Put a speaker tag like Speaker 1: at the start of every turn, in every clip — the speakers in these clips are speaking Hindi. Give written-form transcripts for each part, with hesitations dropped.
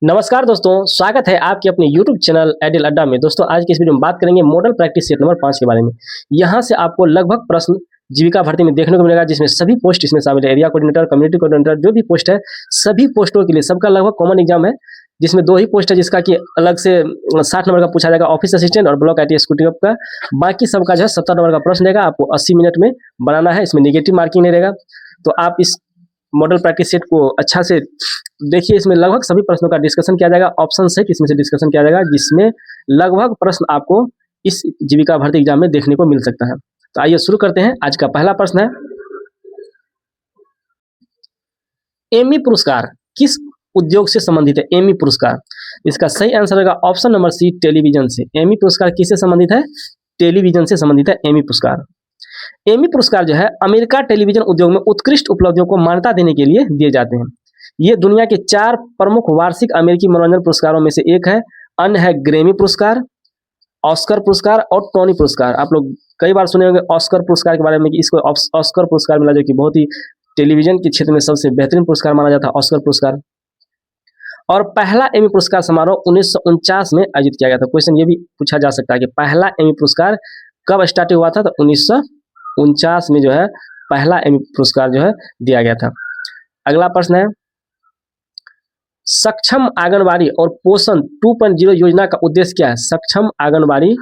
Speaker 1: नमस्कार दोस्तों, स्वागत है आपके अपने YouTube चैनल एडिल अड्डा में। दोस्तों आज की इस वीडियो में बात करेंगे मॉडल प्रैक्टिस सेट नंबर 5 के बारे में। यहाँ से आपको लगभग प्रश्न जीविका भर्ती में देखने को मिलेगा, जिसमें सभी पोस्ट इसमें शामिल है। एरिया कोऑर्डिनेटर, कम्युनिटी कोऑर्डिनेटर, जो भी पोस्ट है सभी पोस्टों के लिए सबका लगभग कॉमन एग्जाम है, जिसमें 2 ही पोस्ट है जिसका कि अलग से 60 नंबर का पूछा जाएगा, ऑफिस असिस्टेंट और ब्लॉक IT एग्जीक्यूटिव का। बाकी सबका जो है 70 नंबर का प्रश्न रहेगा, आपको 80 मिनट में बनाना है। इसमें नेगेटिव मार्किंग नहीं रहेगा। तो आप इस मॉडल प्रैक्टिस सेट को अच्छा से देखिए। इसमें लगभग सभी प्रश्नों का डिस्कशन किया जाएगा, ऑप्शन सहित इसमें से डिस्कशन किया जाएगा, जिसमें लगभग प्रश्न आपको इस जीविका भर्ती एग्जाम में देखने को मिल सकता है। तो आइए शुरू करते हैं। आज का पहला प्रश्न है, एमी पुरस्कार किस उद्योग से संबंधित है? एमी पुरस्कार, इसका सही आंसर होगा ऑप्शन नंबर सी, टेलीविजन से। एमी पुरस्कार किससे संबंधित है? टेलीविजन से संबंधित है एमी पुरस्कार। एमी पुरस्कार जो है अमेरिका टेलीविजन उद्योग में उत्कृष्ट उपलब्धियों को मान्यता देने के लिए दिए जाते हैं। ये दुनिया के 4 प्रमुख वार्षिक अमेरिकी मनोरंजन पुरस्कारों में से एक है। अन्य है ग्रैमी पुरस्कार, ऑस्कर पुरस्कार और टोनी पुरस्कार। आप लोग कई बार सुने होंगे ऑस्कर पुरस्कार के बारे में कि इसको ऑस्कर पुरस्कार मिला, जो कि बहुत ही टेलीविजन के क्षेत्र में सबसे बेहतरीन पुरस्कार माना जाता है, ऑस्कर पुरस्कार। और पहला एमी पुरस्कार समारोह 1949 में आयोजित किया गया था। क्वेश्चन ये भी पूछा जा सकता है कि पहला एमी पुरस्कार कब स्टार्ट हुआ था? तो 1949 में जो है पहला एमी पुरस्कार जो है दिया गया था। अगला प्रश्न है, सक्षम आंगनबाड़ी और पोषण 2.0 योजना का उद्देश्य क्या है? सक्षम आंगनबाड़ी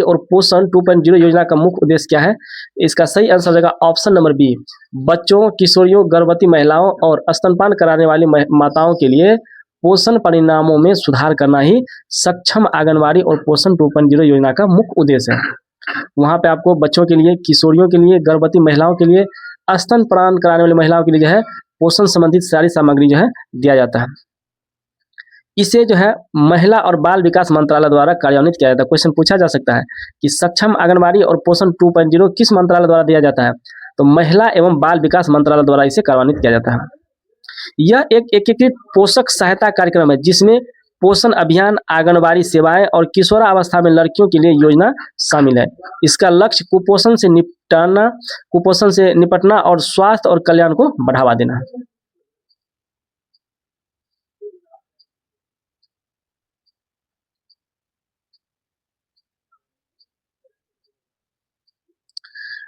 Speaker 1: और पोषण 2.0 योजना का मुख्य उद्देश्य क्या है? इसका सही आंसर हो जाएगा ऑप्शन नंबर बी, बच्चों, किशोरियों, गर्भवती महिलाओं और स्तनपान कराने वाली माताओं के लिए पोषण परिणामों में सुधार करना ही सक्षम आंगनबाड़ी और पोषण 2.0 योजना का मुख्य उद्देश्य है। वहाँ पे आपको बच्चों के लिए, किशोरियों के लिए, गर्भवती महिलाओं के लिए, स्तनपान कराने वाली महिलाओं के लिए जो है पोषण संबंधित सारी सामग्री जो है दिया जाता है। इसे जो है महिला और बाल विकास मंत्रालय द्वारा कार्यान्वित किया जाता है। क्वेश्चन पूछा जा सकता है कि सक्षम आंगनबाड़ी और पोषण 2.0 किस मंत्रालय द्वारा दिया जाता है? तो महिला एवं बाल विकास मंत्रालय द्वारा इसे कार्यान्वित किया जाता है। यह एक एकीकृत पोषक सहायता कार्यक्रम है, जिसमें पोषण अभियान, आंगनबाड़ी सेवाएं और किशोरावस्था में लड़कियों के लिए योजना शामिल है। इसका लक्ष्य कुपोषण से निपटना और स्वास्थ्य और कल्याण को बढ़ावा देना है।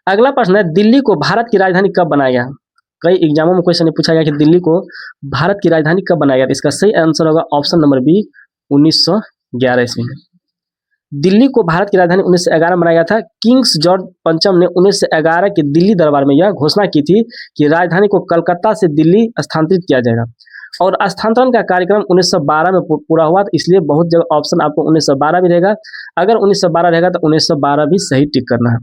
Speaker 1: अगला प्रश्न है, दिल्ली को भारत की राजधानी कब बनाया गया? कई एग्जामों में क्वेश्चन पूछा गया कि दिल्ली को भारत की राजधानी कब बनाया गया? इसका सही आंसर होगा ऑप्शन नंबर बी, 1911 ईस्वी में। दिल्ली को भारत की राजधानी 1911 बनाया गया था। किंग्स जॉर्ज पंचम ने 1911 के दिल्ली दरबार में यह घोषणा की थी कि राजधानी को कलकत्ता से दिल्ली स्थानांतरित किया जाएगा, और स्थानांतरण का कार्यक्रम 1912 में पूरा हुआ। तो इसलिए बहुत जगह ऑप्शन आपको 1912 भी रहेगा। अगर 1912 रहेगा तो 1912 भी सही टिक करना है।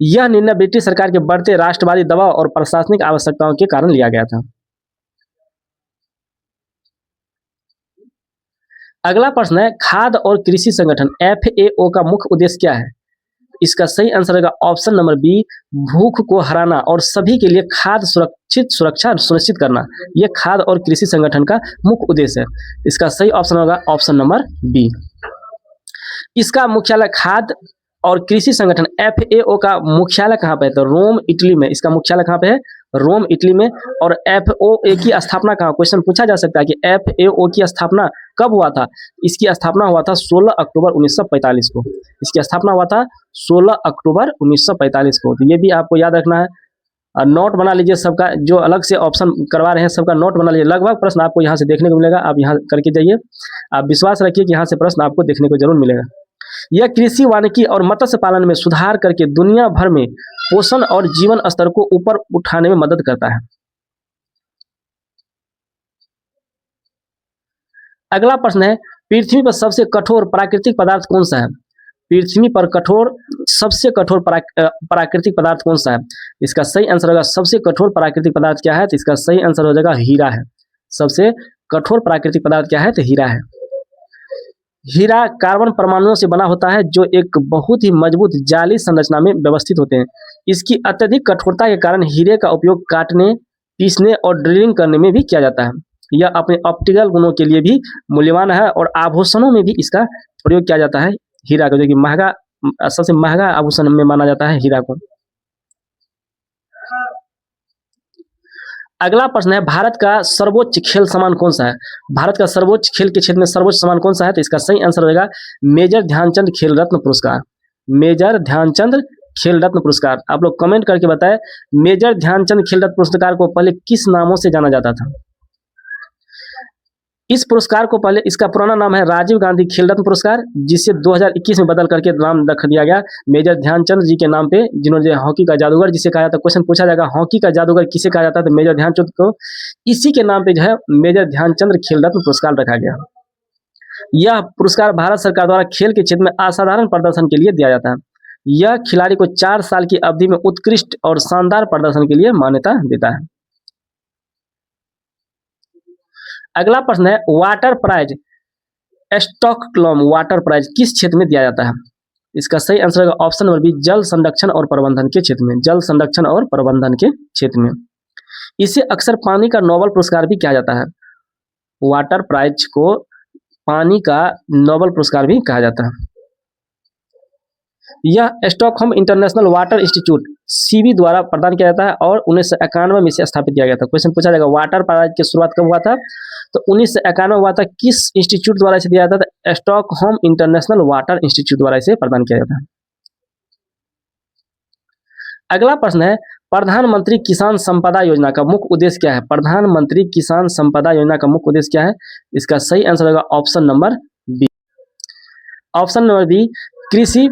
Speaker 1: यह निर्णय ब्रिटिश सरकार के बढ़ते राष्ट्रवादी दबाव और प्रशासनिक आवश्यकताओं के कारण लिया गया था। अगला प्रश्न है, खाद्य और कृषि संगठन FAO का मुख्य उद्देश्य क्या है? इसका सही आंसर होगा ऑप्शन नंबर बी, भूख को हराना और सभी के लिए खाद्य सुरक्षा सुनिश्चित करना। यह खाद्य और कृषि संगठन का मुख्य उद्देश्य है। इसका सही ऑप्शन होगा ऑप्शन नंबर बी। इसका मुख्यालय खाद्य और कृषि संगठन FAO का मुख्यालय कहाँ पे है? तो रोम, इटली में। इसका मुख्यालय कहाँ पे है? रोम, इटली में। और FAO की स्थापना कहाँ? क्वेश्चन पूछा जा सकता है कि FAO की स्थापना कब हुआ था? इसकी स्थापना हुआ था 16 अक्टूबर 1945 को। इसकी स्थापना हुआ था 16 अक्टूबर 1945 को। तो ये भी आपको याद रखना है। नोट बना लीजिए सबका, जो अलग से ऑप्शन करवा रहे हैं सबका नोट बना लीजिए। लगभग प्रश्न आपको यहाँ से देखने को मिलेगा, आप यहाँ करके जाइए। आप विश्वास रखिए कि यहाँ से प्रश्न आपको देखने को जरूर मिलेगा। यह कृषि, वानिकी और मत्स्य पालन में सुधार करके दुनिया भर में पोषण और जीवन स्तर को ऊपर उठाने में मदद करता है। अगला प्रश्न है, पृथ्वी पर सबसे कठोर प्राकृतिक पदार्थ कौन सा है? पृथ्वी पर सबसे कठोर प्राकृतिक पदार्थ कौन सा है? इसका सही आंसर होगा, सबसे कठोर प्राकृतिक पदार्थ क्या है? तो इसका सही आंसर हो जाएगा हीरा है। सबसे कठोर प्राकृतिक पदार्थ क्या है? तो हीरा है। हीरा कार्बन परमाणुओं से बना होता है, जो एक बहुत ही मजबूत जाली संरचना में व्यवस्थित होते हैं। इसकी अत्यधिक कठोरता के कारण हीरे का उपयोग काटने, पीसने और ड्रिलिंग करने में भी किया जाता है। यह अपने ऑप्टिकल गुणों के लिए भी मूल्यवान है, और आभूषणों में भी इसका प्रयोग किया जाता है हीरा का, जो कि सबसे महंगा आभूषण में माना जाता है हीरा को। अगला प्रश्न है, भारत का सर्वोच्च खेल सम्मान कौन सा है? भारत का सर्वोच्च खेल के क्षेत्र में सर्वोच्च सम्मान कौन सा है? तो इसका सही आंसर होगा मेजर ध्यानचंद खेल रत्न पुरस्कार। मेजर ध्यानचंद खेल रत्न पुरस्कार। आप लोग कमेंट करके बताएं, मेजर ध्यानचंद खेल रत्न पुरस्कार को पहले किस नामों से जाना जाता था? इस पुरस्कार को पहले, इसका पुराना नाम है राजीव गांधी खेल रत्न पुरस्कार, जिसे 2021 में बदल करके नाम रख दिया गया मेजर ध्यानचंद जी के नाम पे, जिन्होंने हॉकी का जादूगर जिसे कहा जाता है। क्वेश्चन पूछा जाएगा हॉकी का जादूगर किसे कहा जाता है? तो मेजर ध्यानचंद को, इसी के नाम पे जो है मेजर ध्यानचंद खेल रत्न पुरस्कार रखा गया। यह पुरस्कार भारत सरकार द्वारा खेल के क्षेत्र में असाधारण प्रदर्शन के लिए दिया जाता है। यह खिलाड़ी को 4 साल की अवधि में उत्कृष्ट और शानदार प्रदर्शन के लिए मान्यता देता है। अगला प्रश्न है, water prize Stockholm water prize किस क्षेत्र में दिया जाता है? इसका सही आंसर होगा ऑप्शन नंबर बी, जल संरक्षण और प्रबंधन के क्षेत्र में। जल संरक्षण और प्रबंधन के क्षेत्र में। इसे अक्सर पानी का नोबेल पुरस्कार भी कहा जाता है। वाटर प्राइज को पानी का नोबेल पुरस्कार भी कहा जाता है। यह Stockholm international water institute CB द्वारा प्रदान किया जाता है और 1991 में इसे स्थापित किया गया था। क्वेश्चन पूछा जाएगा वाटर प्राइज की शुरुआत कब हुआ था? तो 1991 हुआ था। किस इंस्टीट्यूट द्वारा इसे दिया जाता था? स्टॉकहोम इंटरनेशनल वाटर इंस्टीट्यूट द्वारा इसे प्रदान किया जाता है। अगला प्रश्न है, प्रधानमंत्री किसान संपदा योजना का मुख्य उद्देश्य क्या है? प्रधानमंत्री किसान संपदा योजना का मुख्य उद्देश्य क्या है? इसका सही आंसर होगा option number B. Option number B, कृषि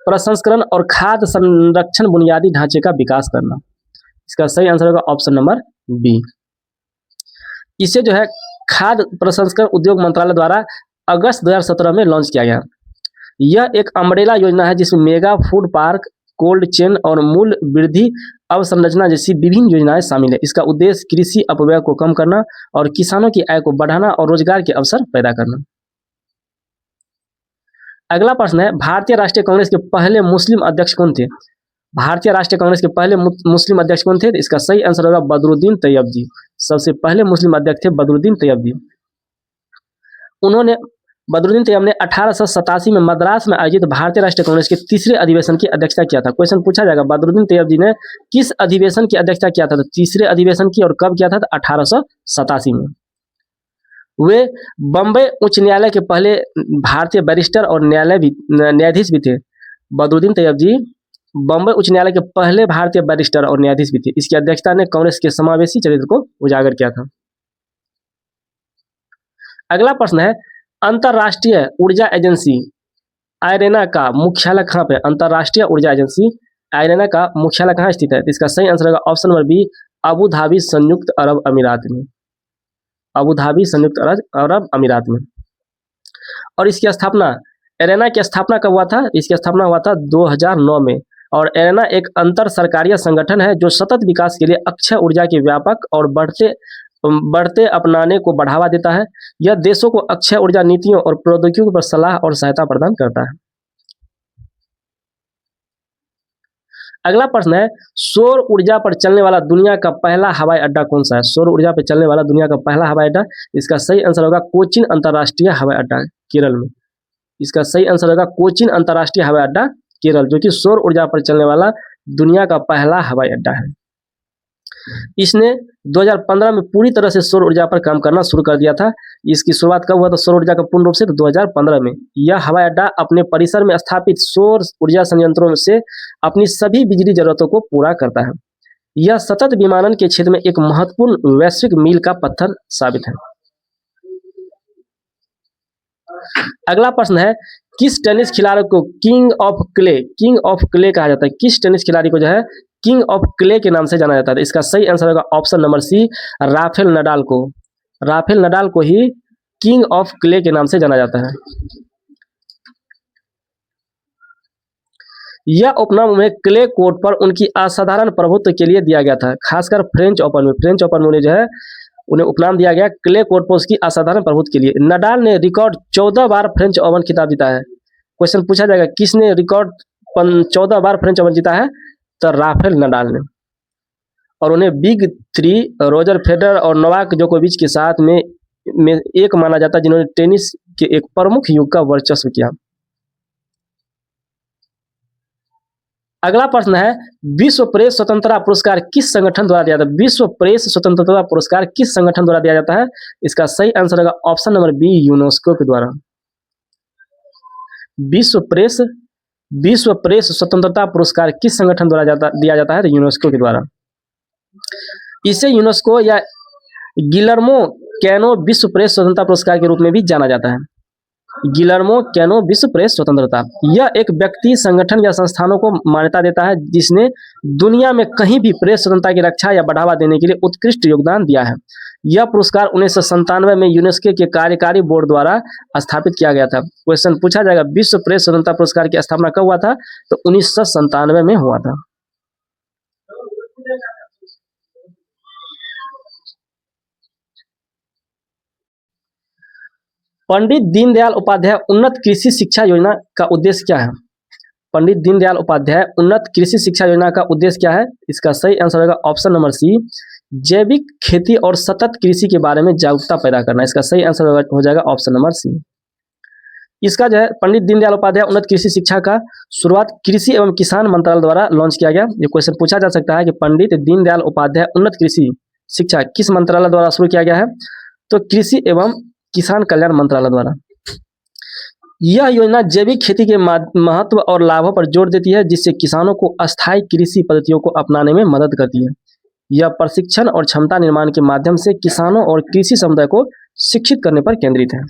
Speaker 1: प्रसंस्करण और खाद्य संरक्षण बुनियादी ढांचे का विकास करना। इसका सही आंसर होगा ऑप्शन नंबर बी। इसे जो है खाद्य प्रसंस्करण उद्योग मंत्रालय द्वारा अगस्त 2017 में लॉन्च किया गया। यह एक अम्ब्रेला योजना है जिसमें mega food park, cold chain और मूल्य वृद्धि अवसंरचना जैसी विभिन्न योजनाएं शामिल है। इसका उद्देश्य कृषि अपव्यय को कम करना और किसानों की आय को बढ़ाना और रोजगार के अवसर पैदा करना। अगला प्रश्न है, भारतीय राष्ट्रीय कांग्रेस के पहले मुस्लिम अध्यक्ष कौन थे? भारतीय राष्ट्रीय कांग्रेस के पहले मुस्लिम अध्यक्ष कौन थे? इसका सही आंसर होगा बदरुद्दीन तैयब जी। सबसे पहले मुस्लिम अध्यक्ष थे बदरुद्दीन तैयब जी। बदरुद्दीन तैयब ने 1887 में मद्रास में आयोजित भारतीय राष्ट्रीय कांग्रेस के तीसरे अधिवेशन की अध्यक्षता किया था। क्वेश्चन पूछा जाएगा बदरुद्दीन तैयब जी ने किस अधिवेशन की अध्यक्षता किया था? तो तीसरे अधिवेशन की। और कब किया था? 1887 में। वे बम्बई उच्च न्यायालय के पहले भारतीय बैरिस्टर और न्यायाधीश भी थे। बदरुद्दीन तैयब जी बम्बई उच्च न्यायालय के पहले भारतीय बैरिस्टर और न्यायाधीश भी थे। इसकी अध्यक्षता ने कांग्रेस के समावेशी चरित्र को उजागर किया था। अगला प्रश्न है, अंतरराष्ट्रीय ऊर्जा एजेंसी आयरेना का मुख्यालय कहाँ पे? अंतरराष्ट्रीय ऊर्जा एजेंसी आयरेना का मुख्यालय कहाँ स्थित है? इसका सही आंसर होगा option number B, Abu Dhabi संयुक्त अरब अमीरात में। अबू धाबी संयुक्त अरब अमीरात में। और इसकी स्थापना, एरेना की स्थापना कब हुआ था? इसकी स्थापना हुआ था 2009 में। और एरेना एक अंतर सरकारीय संगठन है जो सतत विकास के लिए अक्षय ऊर्जा के व्यापक और बढ़ते अपनाने को बढ़ावा देता है। यह देशों को अक्षय ऊर्जा नीतियों और प्रौद्योगिकियों पर सलाह और सहायता प्रदान करता है। अगला प्रश्न है, सौर ऊर्जा पर चलने वाला दुनिया का पहला हवाई अड्डा कौन सा है? सौर ऊर्जा पर चलने वाला दुनिया का पहला हवाई अड्डा, इसका सही आंसर होगा कोचीन अंतरराष्ट्रीय हवाई अड्डा, केरल में। इसका सही आंसर होगा कोचीन अंतरराष्ट्रीय हवाई अड्डा, केरल, जो कि सौर ऊर्जा पर चलने वाला दुनिया का पहला हवाई अड्डा है। इसने 2015 में पूरी तरह से सौर ऊर्जा पर काम करना शुरू कर दिया था। इसकी शुरुआत कब हुआ था सौर ऊर्जा का पूर्ण रूप से? 2015 में। यह हवाई अड्डा अपने परिसर में स्थापित सौर ऊर्जा संयंत्रों से अपनी सभी बिजली जरूरतों को पूरा करता है। यह सतत विमानन के क्षेत्र में एक महत्वपूर्ण वैश्विक मील का पत्थर साबित है। अगला प्रश्न है, किस टेनिस खिलाड़ी को किंग ऑफ क्ले कहा जाता है? किस टेनिस खिलाड़ी को जो है किंग ऑफ क्ले के नाम से जाना जाता है? इसका सही आंसर होगा option number C, Rafael Nadal को। राफेल नडाल को ही किंग ऑफ क्ले के नाम से जाना जाता है। यह उपनाम उन्हें क्ले कोर्ट पर उनकी असाधारण प्रभुत्व के लिए दिया गया था, खासकर फ्रेंच ओपन में उन्हें जो है उन्हें उपनाम दिया गया क्ले कोर्ट पर उसकी असाधारण प्रभुत्व के लिए। नडाल ने रिकॉर्ड 14 बार फ्रेंच ओपन खिताब जीता है। क्वेश्चन पूछा जाएगा किसने रिकॉर्ड 14 बार फ्रेंच ओपन जीता है? तो राफेल नडाल ने। और उन्हें बिग 3 रोजर फेडरर और नोवाक जोकोविच के साथ में एक माना जाता है जिन्होंने टेनिस के एक प्रमुख युग का वर्चस्व किया। अगला प्रश्न है, विश्व प्रेस स्वतंत्रता पुरस्कार किस संगठन द्वारा दिया जाता है? विश्व प्रेस स्वतंत्रता पुरस्कार किस संगठन द्वारा दिया जाता है? इसका सही आंसर होगा ऑप्शन नंबर बी, यूनेस्को के द्वारा। विश्व प्रेस स्वतंत्रता पुरस्कार किस संगठन द्वारा दिया जाता है? तो यूनेस्को के द्वारा। इसे यूनेस्को या गिलर्मो कैनो विश्व प्रेस स्वतंत्रता पुरस्कार के रूप में भी जाना जाता है। गिलर्मो कैनो विश्व प्रेस स्वतंत्रता, यह एक व्यक्ति, संगठन या संस्थानों को मान्यता देता है जिसने दुनिया में कहीं भी प्रेस स्वतंत्रता की रक्षा या बढ़ावा देने के लिए उत्कृष्ट योगदान दिया है। यह पुरस्कार 1997 में यूनेस्को के कार्यकारी बोर्ड द्वारा स्थापित किया गया था। क्वेश्चन पूछा जाएगा, विश्व प्रेस स्वतंत्रता पुरस्कार की स्थापना कब हुआ था? तो 1997 में हुआ था। पंडित दीनदयाल उपाध्याय उन्नत कृषि शिक्षा योजना का उद्देश्य क्या है? पंडित दीनदयाल उपाध्याय उन्नत कृषि शिक्षा योजना का उद्देश्य क्या है? इसका सही आंसर होगा ऑप्शन नंबर सी, जैविक खेती और सतत कृषि के बारे में जागरूकता पैदा करना। इसका सही आंसर हो जाएगा ऑप्शन नंबर सी। इसका जो है पंडित दीनदयाल उपाध्याय उन्नत कृषि शिक्षा का शुरुआत कृषि एवं किसान मंत्रालय द्वारा लॉन्च किया गया। ये क्वेश्चन पूछा जा सकता है कि पंडित दीनदयाल उपाध्याय उन्नत कृषि शिक्षा किस मंत्रालय द्वारा शुरू किया गया है? तो कृषि एवं किसान कल्याण मंत्रालय द्वारा। यह योजना जैविक खेती के महत्व और लाभों पर जोर देती है, जिससे किसानों को अस्थायी कृषि पद्धतियों को अपनाने में मदद करती है। यह प्रशिक्षण और क्षमता निर्माण के माध्यम से किसानों और कृषि समुदाय को शिक्षित करने पर केंद्रित है।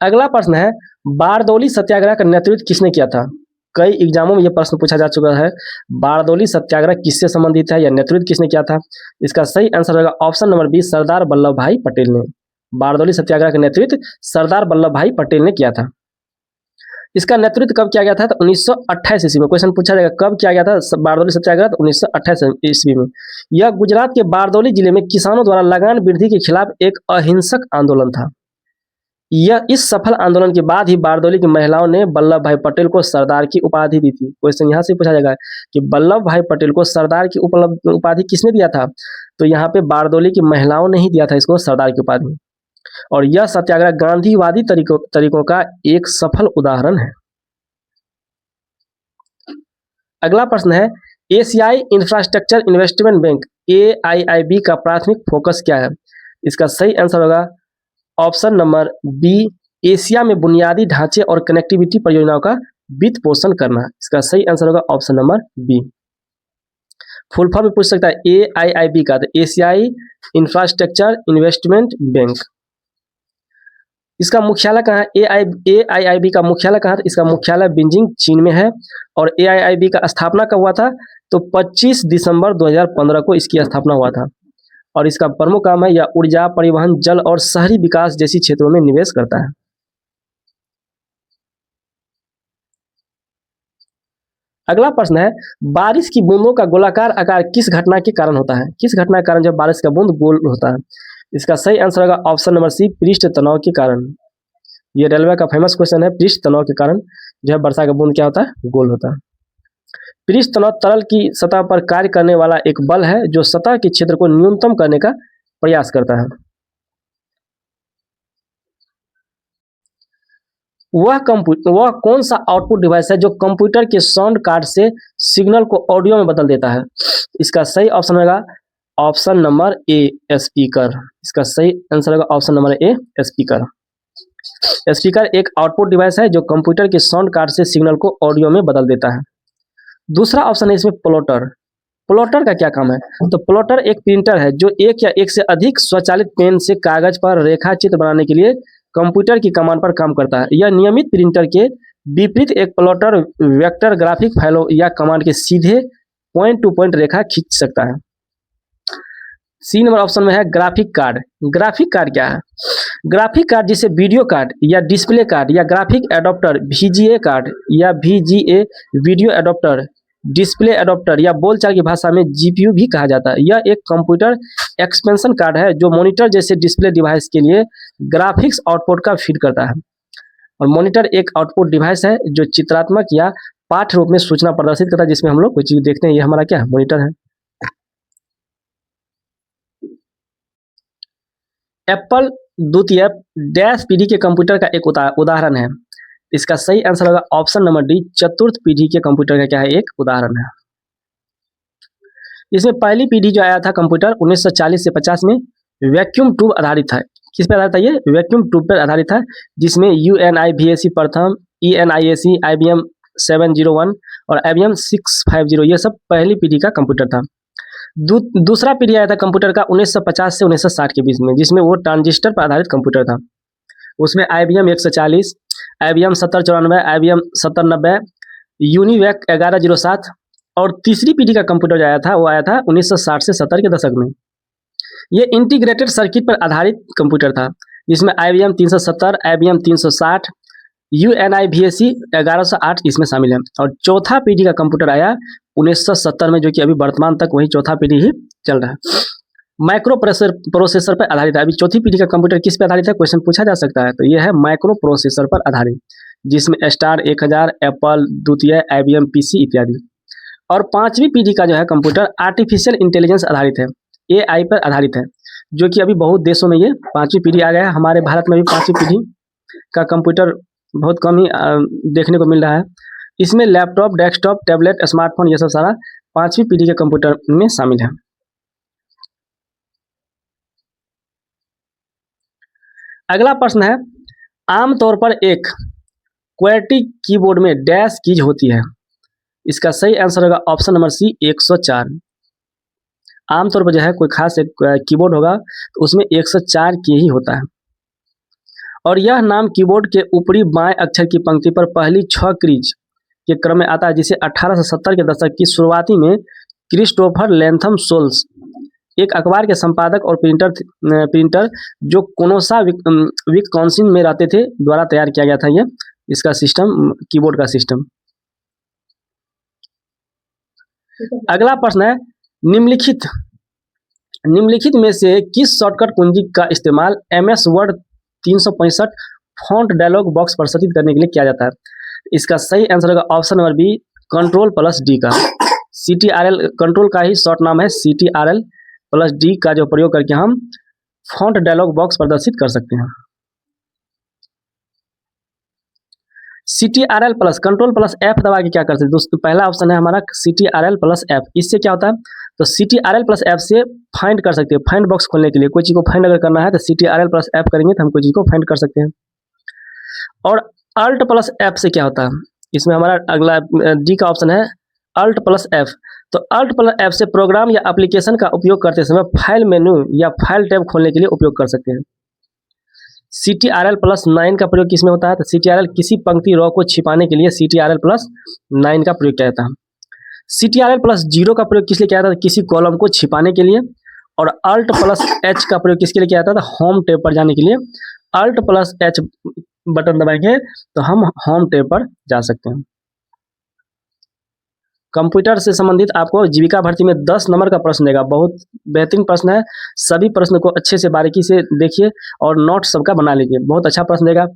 Speaker 1: अगला प्रश्न है, बारदौली सत्याग्रह का नेतृत्व किसने किया था? कई एग्जामों में यह प्रश्न पूछा जा चुका है, बारदौली सत्याग्रह किससे संबंधित है या नेतृत्व किसने किया था? इसका सही आंसर होगा option number B, Sardar Vallabh भाई पटेल ने। बारदौली सत्याग्रह का नेतृत्व सरदार वल्लभ भाई पटेल ने किया था। इसका नेतृत्व कब किया गया था? तो 1928 ईस्वी में। क्वेश्चन पूछा जाएगा कब किया गया था बारदौली सत्याग्रह? तो 1928 ईस्वी में। यह गुजरात के बारदौली जिले में किसानों द्वारा लगान वृद्धि के खिलाफ एक अहिंसक आंदोलन था। यह इस सफल आंदोलन के बाद ही बारदौली की महिलाओं ने वल्लभ भाई पटेल को सरदार की उपाधि दी थी। क्वेश्चन यहाँ से पूछा जाएगा कि वल्लभ भाई पटेल को सरदार की उपाधि किसने दिया था? तो यहाँ पे बारदौली की महिलाओं ने ही दिया था इसको सरदार की उपाधि। और यह सत्याग्रह गांधीवादी तरीकों का एक सफल उदाहरण है। अगला प्रश्न है, एशियाई इंफ्रास्ट्रक्चर इन्वेस्टमेंट बैंक AIIB का प्राथमिक फोकस क्या है? इसका सही आंसर होगा ऑप्शन नंबर बी, एशिया में बुनियादी ढांचे और कनेक्टिविटी परियोजनाओं का वित्त पोषण करना। इसका सही आंसर होगा option number B. Full form में पूछ सकता है AIIB का, तो एशियाई इंफ्रास्ट्रक्चर इन्वेस्टमेंट बैंक। इसका मुख्यालय कहाँ है? AIIB का मुख्यालय कहाँ है? इसका मुख्यालय बीजिंग, चीन में है। और AIIB का स्थापना कब हुआ था? तो 25 दिसंबर 2015 को इसकी स्थापना हुआ था। और इसका प्रमुख काम है यह ऊर्जा, परिवहन, जल और शहरी विकास जैसी क्षेत्रों में निवेश करता है। अगला प्रश्न है, बारिश की बूंदों का गोलाकार आकार किस घटना के कारण होता है? किस घटना के कारण जब बारिश का बूंद गोल होता है? इसका सही आंसर होगा ऑप्शन नंबर सी, पृष्ठ तनाव के कारण। ये रेलवे का फेमस क्वेश्चन है, पृष्ठ तनाव के कारण जो है वर्षा का बूंद क्या होता है? गोल होता है। पृष्ठ तनाव तरल की सतह पर कार्य करने वाला एक बल है जो सतह के क्षेत्र को न्यूनतम करने का प्रयास करता है। वह कौन सा आउटपुट डिवाइस है जो कंप्यूटर के साउंड कार्ड से सिग्नल को ऑडियो में बदल देता है? इसका सही ऑप्शन होगा ऑप्शन नंबर ए, स्पीकर। इसका सही आंसर होगा option number A, speaker. Speaker एक आउटपुट डिवाइस है जो कंप्यूटर के साउंड कार्ड से सिग्नल को ऑडियो में बदल देता है। दूसरा ऑप्शन है इसमें प्लॉटर। प्लॉटर का क्या काम है? तो प्लॉटर एक प्रिंटर है जो एक या एक से अधिक स्वचालित पेन से कागज पर रेखा चित्र बनाने के लिए कंप्यूटर की कमांड पर काम करता है। यह नियमित प्रिंटर के विपरीत एक प्लॉटर वेक्टर ग्राफिक फाइलों या कमांड के सीधे पॉइंट टू पॉइंट रेखा खींच सकता है। सी नंबर ऑप्शन में है ग्राफिक कार्ड। ग्राफिक कार्ड क्या है? ग्राफिक कार्ड जिसे वीडियो कार्ड या डिस्प्ले कार्ड या ग्राफिक एडॉप्टर VGA कार्ड या VGA video adapter, display adapter या बोलचाल की भाषा में GPU भी कहा जाता है। यह एक कंप्यूटर एक्सपेंशन कार्ड है जो मॉनिटर जैसे डिस्प्ले डिवाइस के लिए ग्राफिक्स आउटपुट का फीड करता है। और मॉनिटर एक आउटपुट डिवाइस है जो चित्रात्मक या पाठ रूप में सूचना प्रदर्शित करता है, जिसमें हम लोग कोई चीज देखते हैं। ये हमारा क्या है? मॉनिटर है। एप्पल द्वितीय डैश पीढ़ी के कंप्यूटर का एक उदाहरण है। इसका सही आंसर होगा ऑप्शन नंबर डी, चतुर्थ पीढ़ी के कंप्यूटर का क्या है, एक उदाहरण है। इसमें पहली पीढ़ी जो आया था कंप्यूटर 1940 से 50 में वैक्यूम ट्यूब आधारित था। किस पर आधारित था ये? वैक्यूम ट्यूब पर आधारित था, जिसमें UNIVAC प्रथम, ENIAC, IBM 701 और IBM 650 ये सब पहली पीढ़ी का कंप्यूटर था। दूसरा पीढ़ी आया था कंप्यूटर का 1950 से 1960 के बीच में, जिसमें वो ट्रांजिस्टर पर आधारित कंप्यूटर था। उसमें IBM 140, IBM 7094, IBM 7090, यूनिवैक 1107 और तीसरी पीढ़ी का कंप्यूटर जो आया था वो आया था 1960 से 70 के दशक में। ये इंटीग्रेटेड सर्किट पर आधारित कंप्यूटर था, जिसमें IBM 370, IBM 360, UNIVAC 1108 इसमें शामिल है। और चौथा पीढ़ी का कंप्यूटर आया 1970 में, जो कि अभी वर्तमान तक वही चौथा पीढ़ी ही चल रहा है। माइक्रो प्रोसेसर पर आधारित है। अभी चौथी पीढ़ी का कंप्यूटर किस पर आधारित है, क्वेश्चन पूछा जा सकता है, तो यह है माइक्रो प्रोसेसर पर आधारित, जिसमें स्टार 1000, एप्पल द्वितीय, IBM PC इत्यादि। और पांचवी पीढ़ी का जो है कंप्यूटर आर्टिफिशियल इंटेलिजेंस आधारित है, AI पर आधारित है, जो कि अभी बहुत देशों में ये पांचवी पीढ़ी आ गया है। हमारे भारत में भी पांचवी पीढ़ी का कंप्यूटर बहुत कम ही देखने को मिल रहा है। इसमें लैपटॉप, डेस्कटॉप, टैबलेट, स्मार्टफोन ये सब सारा पांचवी पीढ़ी के कंप्यूटर में शामिल है। अगला प्रश्न है, आमतौर पर एक QWERTY कीबोर्ड में डैश कीज होती है। इसका सही आंसर होगा ऑप्शन नंबर सी, 104। आमतौर पर जो है कोई खास एक कीबोर्ड होगा तो उसमें 104 की ही होता है। और यह नाम कीबोर्ड के ऊपरी बाएं अक्षर की पंक्ति पर पहली 6 कीज के क्रम में आता है, जिसे 1870 के दशक की शुरुआती में क्रिस्टोफर लैंथम सोल्स, एक अखबार के संपादक और प्रिंटर जो कोनोसा विस्कॉन्सिन में रहते थे, द्वारा तैयार किया गया था ये इसका सिस्टम, कीबोर्ड का सिस्टम। अगला प्रश्न है, निम्नलिखित में से किस शॉर्टकट कुंजी का इस्तेमाल MS word 365 font dialog box प्रदर्शित करने के लिए किया जाता है? इसका सही आंसर होगा ऑप्शन नंबर बी, Ctrl+D का। CTRL कंट्रोल का ही शॉर्ट नाम है, CTRL+D का जो प्रयोग करके हम फॉन्ट डायलॉग बॉक्स प्रदर्शित कर सकते हैं। CTRL+, Ctrl+F दबा के क्या करते हैं दोस्तों? पहला ऑप्शन है हमारा CTRL+F। इससे क्या होता है, तो CTRL+F से फाइंड कर सकते हैं, फाइंड बॉक्स खोलने के लिए कोई चीज़ को फाइंड अगर करना है तो CTRL+F करेंगे तो हम कोई चीज़ को फाइंड कर सकते हैं। और Alt+F से क्या होता है, इसमें हमारा अगला डी का ऑप्शन है Alt+F। तो Alt+F से प्रोग्राम या एप्लीकेशन का उपयोग करते समय फाइल मेनू या फाइल टैब खोलने के लिए उपयोग कर सकते हैं। CTRL+9 का प्रयोग किसमें होता है, तो CTRL किसी पंक्ति रो को छिपाने के लिए CTRL+9 का प्रयोग किया जाता है। CTRL+0 का प्रयोग किस लिए किया जाता है, किसी कॉलम को छिपाने के लिए। और Alt+H का प्रयोग किसके लिए किया जाता है, होम टैब पर जाने के लिए। Alt+H बटन दबाएंगे तो हम होम टैब पर जा सकते हैं। कंप्यूटर से संबंधित आपको जीविका भर्ती में 10 नंबर का प्रश्न देगा, बहुत बेहतरीन प्रश्न है। सभी प्रश्न को अच्छे से बारीकी से देखिए और नोट सबका बना लीजिए, बहुत अच्छा प्रश्न देगा।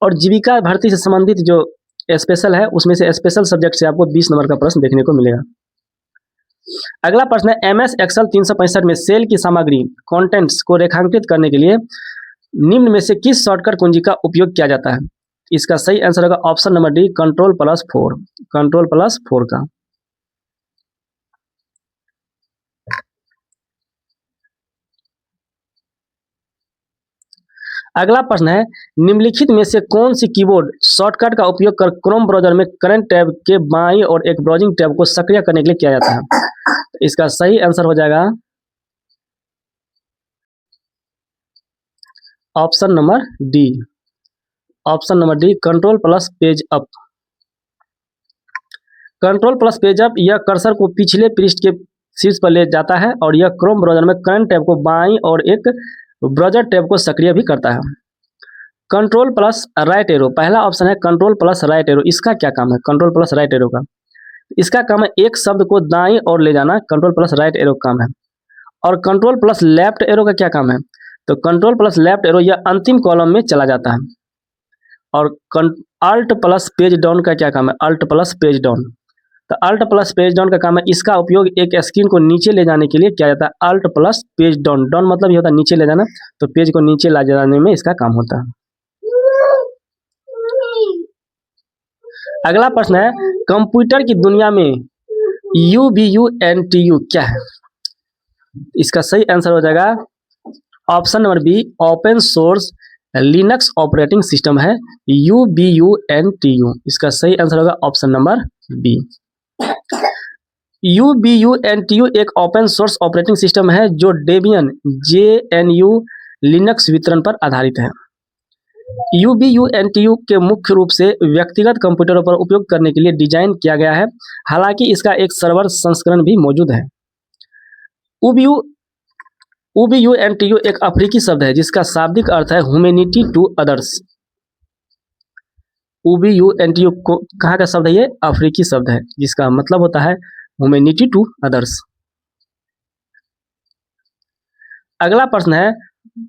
Speaker 1: और जीविका भर्ती से संबंधित जो स्पेशल है उसमें से स्पेशल सब्जेक्ट से आपको 20 नंबर का प्रश्न देखने को मिलेगा। अगला प्रश्न है, MS Excel 365 में सेल की सामग्री कंटेंट्स को रेखांकित करने के लिए निम्न में से किस शॉर्टकट कुंजी का उपयोग किया जाता है? इसका सही आंसर होगा option number D, Ctrl+4, Ctrl+4 का। अगला प्रश्न है, निम्नलिखित में से कौन सी कीबोर्ड शॉर्टकट का उपयोग कर क्रोम ब्राउजर में करंट टैब के बाईं और एक ब्राउजिंग टैब को सक्रिय करने के लिए किया जाता है? तो इसका सही आंसर हो जाएगा option number D, control page up. Control page up यह कर्सर को पिछले पृष्ठ के शीर्ष पर ले जाता है और यह क्रोम ब्राउजर में करंट टैब को बाईं और एक ब्राउजर टैब को सक्रिय भी करता है। Ctrl+राइट एरो, पहला ऑप्शन है Ctrl+राइट एरो। इसका क्या काम है Ctrl+राइट एरो का? इसका काम है एक शब्द को दाईं ओर ले जाना, Ctrl+राइट एरो का काम है। और Ctrl+लेफ्ट एरो का क्या काम है, तो Ctrl+लेफ्ट एरो यह अंतिम कॉलम में चला जाता है। और Alt+पेज डाउन का क्या काम है, Alt+पेज डाउन। तो अल्ट प्लस पेज डाउन का काम है, इसका उपयोग एक स्क्रीन को नीचे ले जाने के लिए किया जाता है। Alt plus page down, down मतलब ये होता है नीचे ले जाना, तो पेज को नीचे ला जाने में इसका काम होता है। अगला प्रश्न है, कंप्यूटर की दुनिया में UBUNTU क्या है? इसका सही आंसर हो जाएगा option number B, open source Linux operating system है UBUNTU। इसका सही आंसर होगा ऑप्शन नंबर बी। UBUNTU एक ओपन सोर्स ऑपरेटिंग सिस्टम है जो डेबियन JNU लिनक्स वितरण पर आधारित है। UBUNTU के मुख्य रूप से व्यक्तिगत कंप्यूटरों पर उपयोग करने के लिए डिजाइन किया गया है, हालांकि इसका एक सर्वर संस्करण भी मौजूद है। UBUNTU एक अफ्रीकी शब्द है जिसका शाब्दिक अर्थ है ह्यूमैनिटी टू अदर्स। UBUNTU को कहाँ का शब्द है? ये अफ्रीकी शब्द है जिसका मतलब होता है ह्यूमैनिटी टू अदर्स। अगला प्रश्न है,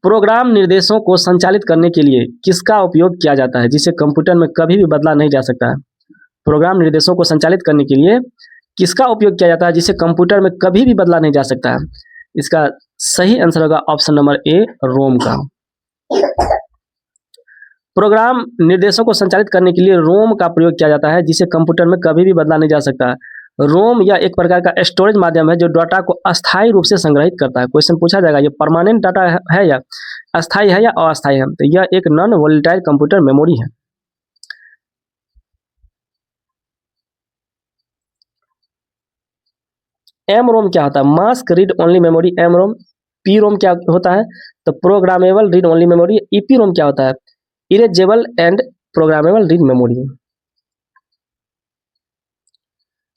Speaker 1: प्रोग्राम निर्देशों को संचालित करने के लिए किसका उपयोग किया जाता है जिसे कंप्यूटर में कभी भी बदला नहीं जा सकता है? प्रोग्राम निर्देशों को संचालित करने के लिए किसका उपयोग किया जाता है जिसे कंप्यूटर में कभी भी बदला नहीं जा सकता है? इसका सही आंसर होगा ऑप्शन नंबर ए, रोम का। प्रोग्राम निर्देशों को संचालित करने के लिए रोम का प्रयोग किया जाता है जिसे कंप्यूटर में कभी भी बदला नहीं जा सकता है। रोम यह एक प्रकार का स्टोरेज माध्यम है जो डाटा को अस्थायी रूप से संग्रहित करता है। क्वेश्चन पूछा जाएगा ये परमानेंट डाटा है या अस्थायी है या अस्थायी है? तो यह एक नॉन वोलेटाइल कंप्यूटर मेमोरी है। एम रोम क्या होता है? Mask read only memory M ROM. P ROM क्या होता है? तो programmable read only memory. EP ROM क्या होता है? Erasable and programmable read memory.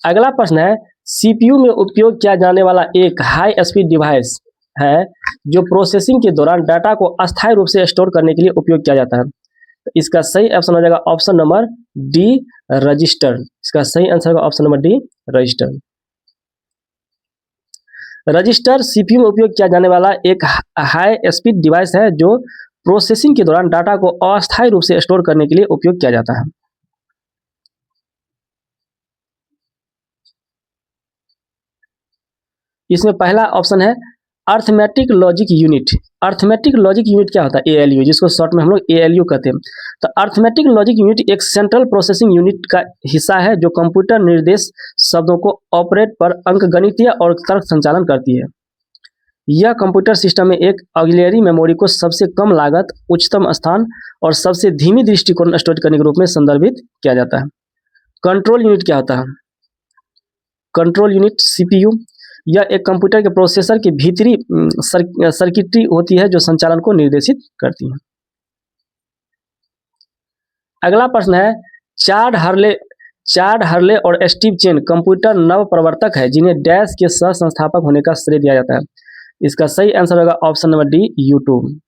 Speaker 1: अगला प्रश्न है, सीपीयू में उपयोग किया जाने वाला एक हाई स्पीड डिवाइस है जो प्रोसेसिंग के दौरान डाटा को अस्थायी रूप से स्टोर करने के लिए उपयोग किया जाता है। तो इसका सही ऑप्शन हो जाएगा ऑप्शन नंबर डी, रजिस्टर। इसका सही आंसर होगा option number D, register. Register CPU में उपयोग किया जाने वाला एक हाई स्पीड डिवाइस है जो प्रोसेसिंग के दौरान डाटा को अस्थायी रूप से स्टोर करने के लिए उपयोग किया जाता है। इसमें पहला ऑप्शन है arithmetic logic unit. Arithmetic logic unit क्या होता है? ALU, जिसको शॉर्ट में हम लोग ALU कहते हैं। तो अर्थमेटिक लॉजिक यूनिट एक सेंट्रल प्रोसेसिंग यूनिट का हिस्सा है जो कंप्यूटर निर्देश शब्दों को ऑपरेट पर अंकगणितीय और तर्क संचालन करती है। यह कंप्यूटर सिस्टम में एक ऑक्सिलरी मेमोरी को सबसे कम लागत, उच्चतम स्थान और सबसे धीमी दृष्टिकोण स्टोर करने के रूप में संदर्भित किया जाता है। कंट्रोल यूनिट क्या होता है? कंट्रोल यूनिट CPU यह एक कंप्यूटर के प्रोसेसर की भीतरी सर्किटरी होती है जो संचालन को निर्देशित करती है। अगला प्रश्न है, चार्ड हर्ले और स्टीव चेन कंप्यूटर नव प्रवर्तक है जिन्हें डैश के सह संस्थापक होने का श्रेय दिया जाता है। इसका सही आंसर होगा ऑप्शन नंबर डी, यूट्यूब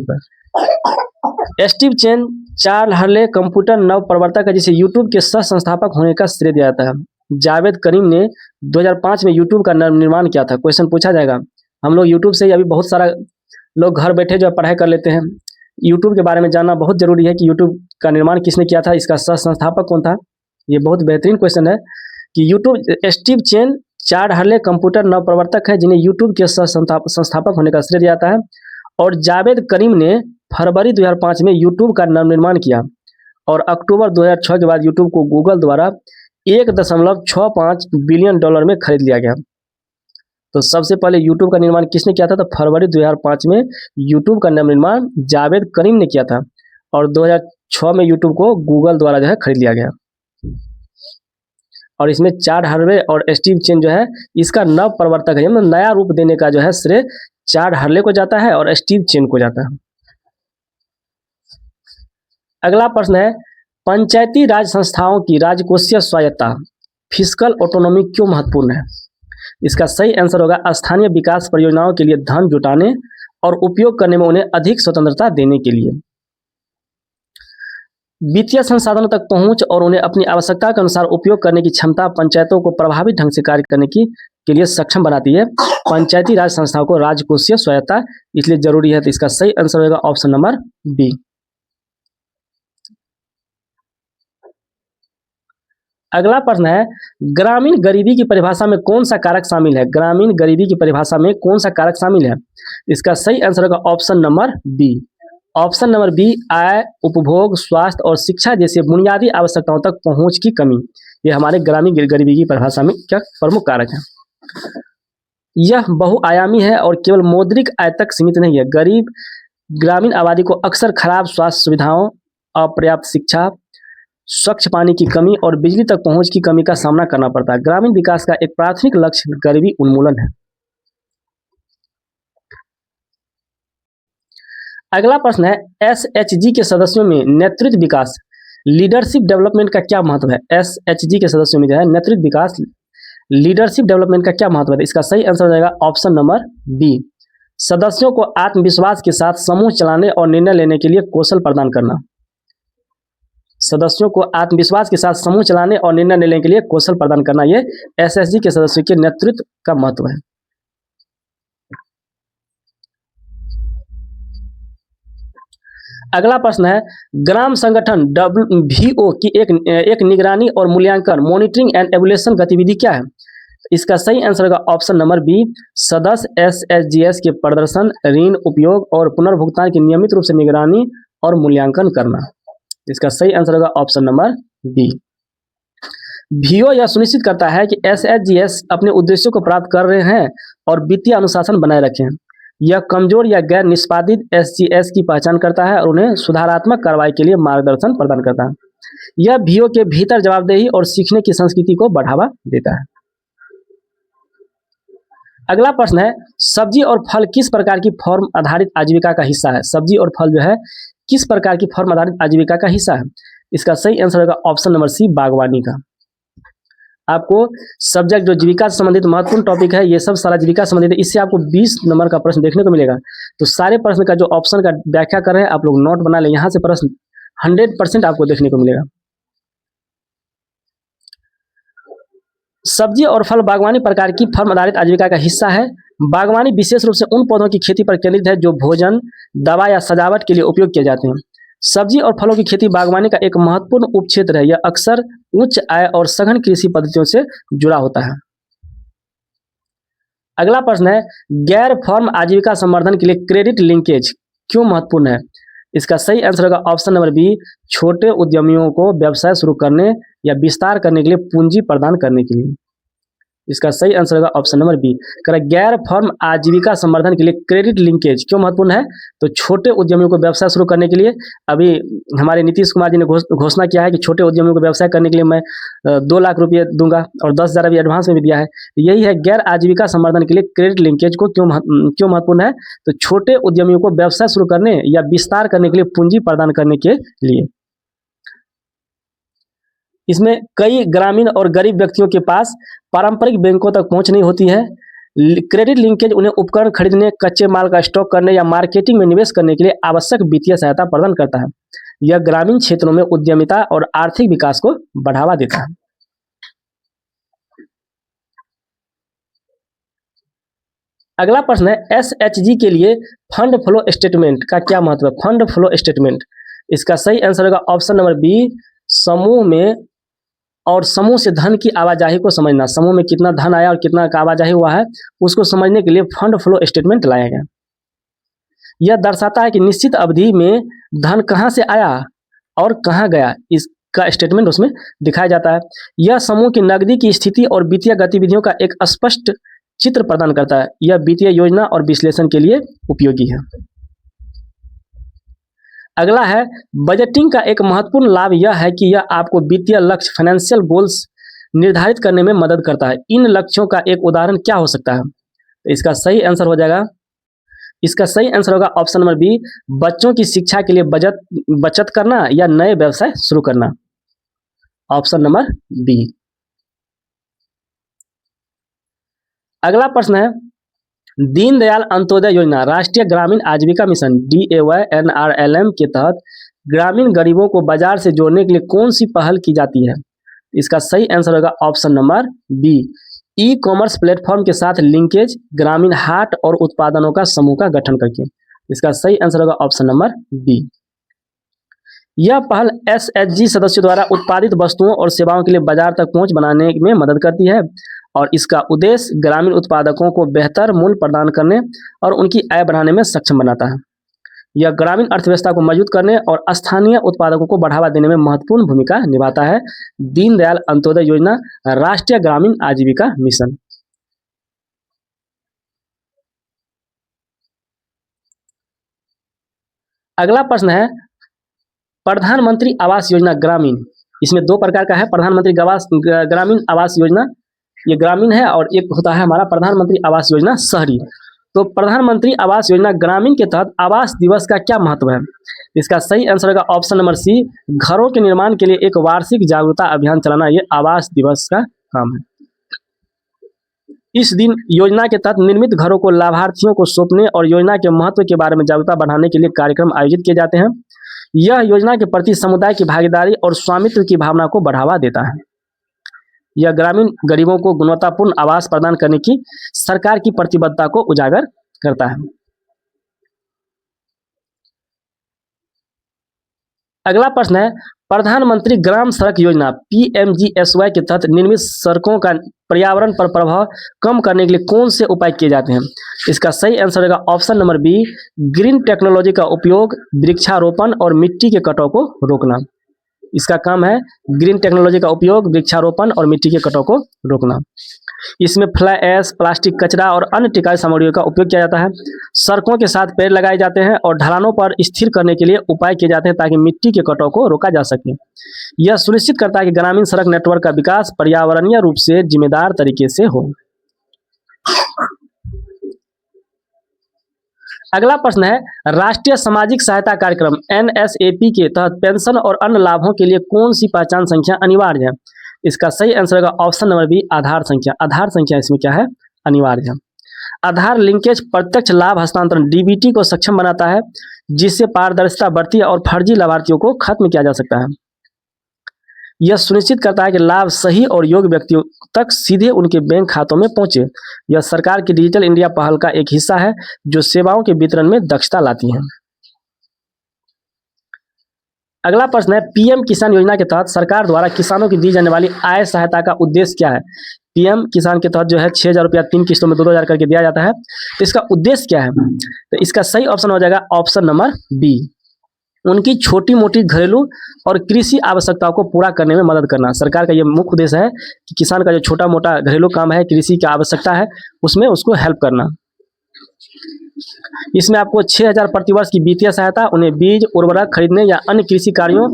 Speaker 1: पर। Steve Chen, Charles Hurley computer नव प्रवर्तक है जिसे यूट्यूब के सह संस्थापक होने का श्रेय दिया जाता है। जावेद करीम ने 2005 में यूट्यूब का निर्माण किया था। क्वेश्चन पूछा जाएगा। हम लोग यूट्यूब से अभी बहुत सारा लोग घर बैठे जो पढ़ाई कर लेते हैं। यूट्यूब के बारे में जानना बहुत जरूरी है कि यूट्यूब का निर्माण किसने किया था, इसका सह संस्थापक कौन था। ये बहुत बेहतरीन क्वेश्चन है कि YouTube Steve Chen, Charles Hurley computer नव प्रवर्तक है जिन्हें यूट्यूब के सह संस्थापक होने का श्रेय दिया जाता है। और जावेद करीम ने फरवरी 2005 में यूट्यूब का निर्माण किया और अक्टूबर 2006 के बाद यूट्यूब को गूगल द्वारा $1.65 बिलियन में खरीद लिया गया। तो सबसे पहले यूट्यूब का निर्माण किसने किया था? तो फरवरी 2005 में यूट्यूब का निर्माण जावेद करीम ने किया था और 2006 में यूट्यूब को गूगल द्वारा जो है खरीद लिया गया। और इसमें चार्ल्स हर्ले और स्टीव चेन जो है इसका नव प्रवर्तक है, मतलब नया रूप देने का जो है श्रेय चार्ल्स हर्ले को जाता है और स्टीव चेन को जाता है। अगला प्रश्न है, पंचायती राज संस्थाओं की राजकोषीय स्वायत्तता फिस्कल ऑटोनॉमी क्यों महत्वपूर्ण है? इसका सही आंसर होगा स्थानीय विकास परियोजनाओं के लिए धन जुटाने और उपयोग करने में उन्हें अधिक स्वतंत्रता देने के लिए। वित्तीय संसाधनों तक पहुंच और उन्हें अपनी आवश्यकता के अनुसार उपयोग करने की क्षमता पंचायतों को प्रभावी ढंग से कार्य करने के लिए सक्षम बनाती है। पंचायती राज संस्थाओं को राजकोषीय स्वायत्तता इसलिए जरूरी है। तो इसका सही आंसर होगा ऑप्शन नंबर बी। अगला प्रश्न है, ग्रामीण गरीबी की परिभाषा में कौन सा कारक शामिल है? ग्रामीण गरीबी की परिभाषा में कौन सा कारक शामिल है? इसका सही आंसर होगा option number B. Option number B, आय, उपभोग, स्वास्थ्य और शिक्षा जैसे बुनियादी आवश्यकताओं तक पहुंच की कमी। ये हमारे ग्रामीण गरीबी की परिभाषा में क्या प्रमुख कारक है। यह बहुआयामी है और केवल मौद्रिक आय तक सीमित नहीं है। गरीब ग्रामीण आबादी को अक्सर खराब स्वास्थ्य सुविधाओं, अपर्याप्त शिक्षा, स्वच्छ पानी की कमी और बिजली तक पहुंच की कमी का सामना करना पड़ता है। ग्रामीण विकास का एक प्राथमिक लक्ष्य गरीबी उन्मूलन है। अगला प्रश्न है, एसएचजी के सदस्यों में नेतृत्व विकास, लीडरशिप डेवलपमेंट का क्या महत्व है? एसएचजी के सदस्यों में जो है नेतृत्व विकास, लीडरशिप डेवलपमेंट का क्या महत्व है? इसका सही आंसर हो जाएगा ऑप्शन नंबर बी। सदस्यों को आत्मविश्वास के साथ समूह चलाने और निर्णय लेने के लिए कौशल प्रदान करना। सदस्यों को आत्मविश्वास के साथ समूह चलाने और निर्णय लेने के लिए कौशल प्रदान करना, ये एसएचजी के सदस्यों के नेतृत्व का महत्व है। अगला प्रश्न है, ग्राम संगठन WVO की एक निगरानी और मूल्यांकन, मॉनिटरिंग एंड एवल्यूएशन गतिविधि क्या है? इसका सही आंसर होगा ऑप्शन नंबर बी। सदस्य एसएचजीएस के प्रदर्शन, ऋण उपयोग और पुनर्भुगतान की नियमित रूप से निगरानी और मूल्यांकन करना। इसका सही आंसर होगा ऑप्शन नंबर बी। VO यह सुनिश्चित करता है कि एसएचजीएस अपने उद्देश्यों को प्राप्त कर रहे हैं और वित्तीय अनुशासन बनाए रखें। यह कमजोर या गैर निष्पादित एसजीएस की पहचान करता है और उन्हें सुधारात्मक कार्रवाई के लिए मार्गदर्शन प्रदान करता है। यह VO के भीतर जवाबदेही और सीखने की संस्कृति को बढ़ावा देता है। अगला प्रश्न है, सब्जी और फल किस प्रकार की फॉर्म आधारित आजीविका का हिस्सा है? सब्जी और फल जो है किस प्रकार की फॉर्म आधारित आजीविका का हिस्सा है? इसका सही आंसर होगा ऑप्शन नंबर सी, बागवानी का। आपको सब्जेक्ट जो जीविका से संबंधित महत्वपूर्ण टॉपिक है, ये सब सारा जीविका संबंधित है। इससे आपको 20 नंबर का प्रश्न देखने को मिलेगा। तो सारे प्रश्न का जो ऑप्शन का व्याख्या कर रहे हैं आप लोग नोट बना लें, यहाँ से प्रश्न 100% आपको देखने को मिलेगा। सब्जी और फल बागवानी प्रकार की फर्म आधारित आजीविका का हिस्सा है। बागवानी विशेष रूप से उन पौधों की खेती पर केंद्रित है जो भोजन, दवा या सजावट के लिए उपयोग किए जाते हैं। सब्जी और फलों की खेती बागवानी का एक महत्वपूर्ण उपक्षेत्र है। यह अक्सर उच्च आय और सघन कृषि पद्धतियों से जुड़ा होता है। अगला प्रश्न है, गैर फर्म आजीविका संवर्धन के लिए क्रेडिट लिंकेज क्यों महत्वपूर्ण है? इसका सही आंसर होगा ऑप्शन नंबर बी, छोटे उद्यमियों को व्यवसाय शुरू करने या विस्तार करने के लिए पूंजी प्रदान करने के लिए। इसका सही आंसर होगा ऑप्शन नंबर बी। गैर फर्म आजीविका संवर्धन के लिए क्रेडिट लिंकेज क्यों महत्वपूर्ण है? तो छोटे उद्यमियों को व्यवसाय शुरू करने के लिए अभी हमारे नीतीश कुमार जी ने घोषणा किया है कि छोटे उद्यमियों को व्यवसाय करने के लिए मैं 2 लाख रुपये दूंगा और 10,000 अभी एडवांस में भी दिया है। तो यही है गैर आजीविका संवर्धन के लिए क्रेडिट लिंकेज को क्यों महत्वपूर्ण है? तो छोटे उद्यमियों को व्यवसाय शुरू करने या विस्तार करने के लिए पूंजी प्रदान करने के लिए। इसमें कई ग्रामीण और गरीब व्यक्तियों के पास पारंपरिक बैंकों तक पहुंच नहीं होती है। क्रेडिट लिंकेज उन्हें उपकरण खरीदने, कच्चे माल का स्टॉक करने या मार्केटिंग में निवेश करने के लिए आवश्यक वित्तीय सहायता प्रदान करता है। यह ग्रामीण क्षेत्रों में उद्यमिता और आर्थिक विकास को बढ़ावा देता है। अगला प्रश्न है, एसएचजी के लिए फंड फ्लो स्टेटमेंट का क्या महत्व है? फंड फ्लो स्टेटमेंट, इसका सही आंसर होगा ऑप्शन नंबर बी, समूह में और समूह से धन की आवाजाही को समझना। समूह में कितना धन आया और कितना का आवाजाही हुआ है उसको समझने के लिए फंड फ्लो स्टेटमेंट लाया गया। यह दर्शाता है कि निश्चित अवधि में धन कहां से आया और कहां गया, इसका स्टेटमेंट उसमें दिखाया जाता है। यह समूह की नकदी की स्थिति और वित्तीय गतिविधियों का एक स्पष्ट चित्र प्रदान करता है। यह वित्तीय योजना और विश्लेषण के लिए उपयोगी है। अगला है, बजटिंग का एक महत्वपूर्ण लाभ यह है कि यह आपको वित्तीय लक्ष्य, फाइनेंशियल गोल्स निर्धारित करने में मदद करता है। इन लक्ष्यों का एक उदाहरण क्या हो सकता है? इसका सही आंसर हो जाएगा, इसका सही आंसर होगा ऑप्शन नंबर बी, बच्चों की शिक्षा के लिए बचत करना या नए व्यवसाय शुरू करना। Option number B. अगला प्रश्न है, दीनदयाल अंत्योदय योजना राष्ट्रीय ग्रामीण आजीविका मिशन DAY-NRLM के तहत ग्रामीण गरीबों को बाजार से जोड़ने के लिए कौन सी पहल की जाती है? इसका सही आंसर होगा option number B, e commerce platform के साथ लिंकेज, ग्रामीण हाट और उत्पादनों का समूह का गठन करके। इसका सही आंसर होगा ऑप्शन नंबर बी। यह पहल एसएचजी सदस्यों द्वारा उत्पादित वस्तुओं और सेवाओं के लिए बाजार तक पहुंच बनाने में मदद करती है और इसका उद्देश्य ग्रामीण उत्पादकों को बेहतर मूल्य प्रदान करने और उनकी आय बढ़ाने में सक्षम बनाता है। यह ग्रामीण अर्थव्यवस्था को मजबूत करने और स्थानीय उत्पादकों को बढ़ावा देने में महत्वपूर्ण भूमिका निभाता है। दीनदयाल अंत्योदय योजना, राष्ट्रीय ग्रामीण आजीविका मिशन। अगला प्रश्न है प्रधानमंत्री आवास योजना ग्रामीण। इसमें दो प्रकार का है, प्रधानमंत्री ग्रामीण आवास योजना, ये ग्रामीण है, और एक होता है हमारा प्रधानमंत्री आवास योजना शहरी। तो प्रधानमंत्री आवास योजना ग्रामीण के तहत आवास दिवस का क्या महत्व है? इसका सही आंसर होगा ऑप्शन नंबर सी, घरों के निर्माण के लिए एक वार्षिक जागरूकता अभियान चलाना, ये आवास दिवस का काम है। इस दिन योजना के तहत निर्मित घरों को लाभार्थियों को सौंपने और योजना के महत्व के बारे में जागरूकता बढ़ाने के लिए कार्यक्रम आयोजित किए जाते हैं। यह योजना के प्रति समुदाय की भागीदारी और स्वामित्व की भावना को बढ़ावा देता है। यह ग्रामीण गरीबों को गुणवत्तापूर्ण आवास प्रदान करने की सरकार की प्रतिबद्धता को उजागर करता है। अगला प्रश्न है प्रधानमंत्री ग्राम सड़क योजना पीएमजीएसवाई के तहत निर्मित सड़कों का पर्यावरण पर प्रभाव कम करने के लिए कौन से उपाय किए जाते हैं? इसका सही आंसर होगा option number B, green technology का उपयोग, वृक्षारोपण और मिट्टी के कटाव को रोकना। इसका काम है ग्रीन टेक्नोलॉजी का उपयोग, वृक्षारोपण और मिट्टी के कटाव को रोकना। इसमें फ्लाई ऐश, प्लास्टिक कचरा और अन्य टिकाऊ सामग्रियों का उपयोग किया जाता है। सड़कों के साथ पेड़ लगाए जाते हैं और ढलानों पर स्थिर करने के लिए उपाय किए जाते हैं ताकि मिट्टी के कटाव को रोका जा सके। यह सुनिश्चित करता है कि ग्रामीण सड़क नेटवर्क का विकास पर्यावरणीय रूप से जिम्मेदार तरीके से हो। अगला प्रश्न है राष्ट्रीय सामाजिक सहायता कार्यक्रम एनएसएपी के तहत पेंशन और अन्य लाभों के लिए कौन सी पहचान संख्या अनिवार्य है? इसका सही आंसर होगा ऑप्शन नंबर बी, आधार संख्या। आधार संख्या इसमें क्या है? अनिवार्य है। आधार लिंकेज प्रत्यक्ष लाभ हस्तांतरण डीबीटी को सक्षम बनाता है, जिससे पारदर्शिता बढ़ती है और फर्जी लाभार्थियों को खत्म किया जा सकता है। यह सुनिश्चित करता है कि लाभ सही और योग्य व्यक्तियों तक सीधे उनके बैंक खातों में पहुंचे। यह सरकार की डिजिटल इंडिया पहल का एक हिस्सा है जो सेवाओं के वितरण में दक्षता लाती है। अगला प्रश्न है पीएम किसान योजना के तहत सरकार द्वारा किसानों की दी जाने वाली आय सहायता का उद्देश्य क्या है? पीएम किसान के तहत जो है 6,000 रुपया 3 किस्तों में 2,000 करके दिया जाता है। तो इसका उद्देश्य क्या है? तो इसका सही ऑप्शन हो जाएगा ऑप्शन नंबर बी, उनकी छोटी मोटी घरेलू और कृषि आवश्यकताओं को पूरा करने में मदद करना। सरकार का यह मुख्य उद्देश्य है कि किसान का जो छोटा मोटा घरेलू काम है, कृषि की आवश्यकता है, उसमें उसको हेल्प करना। इसमें आपको 6,000 प्रतिवर्ष की वित्तीय सहायता उन्हें बीज उर्वरक खरीदने या अन्य कृषि कार्यों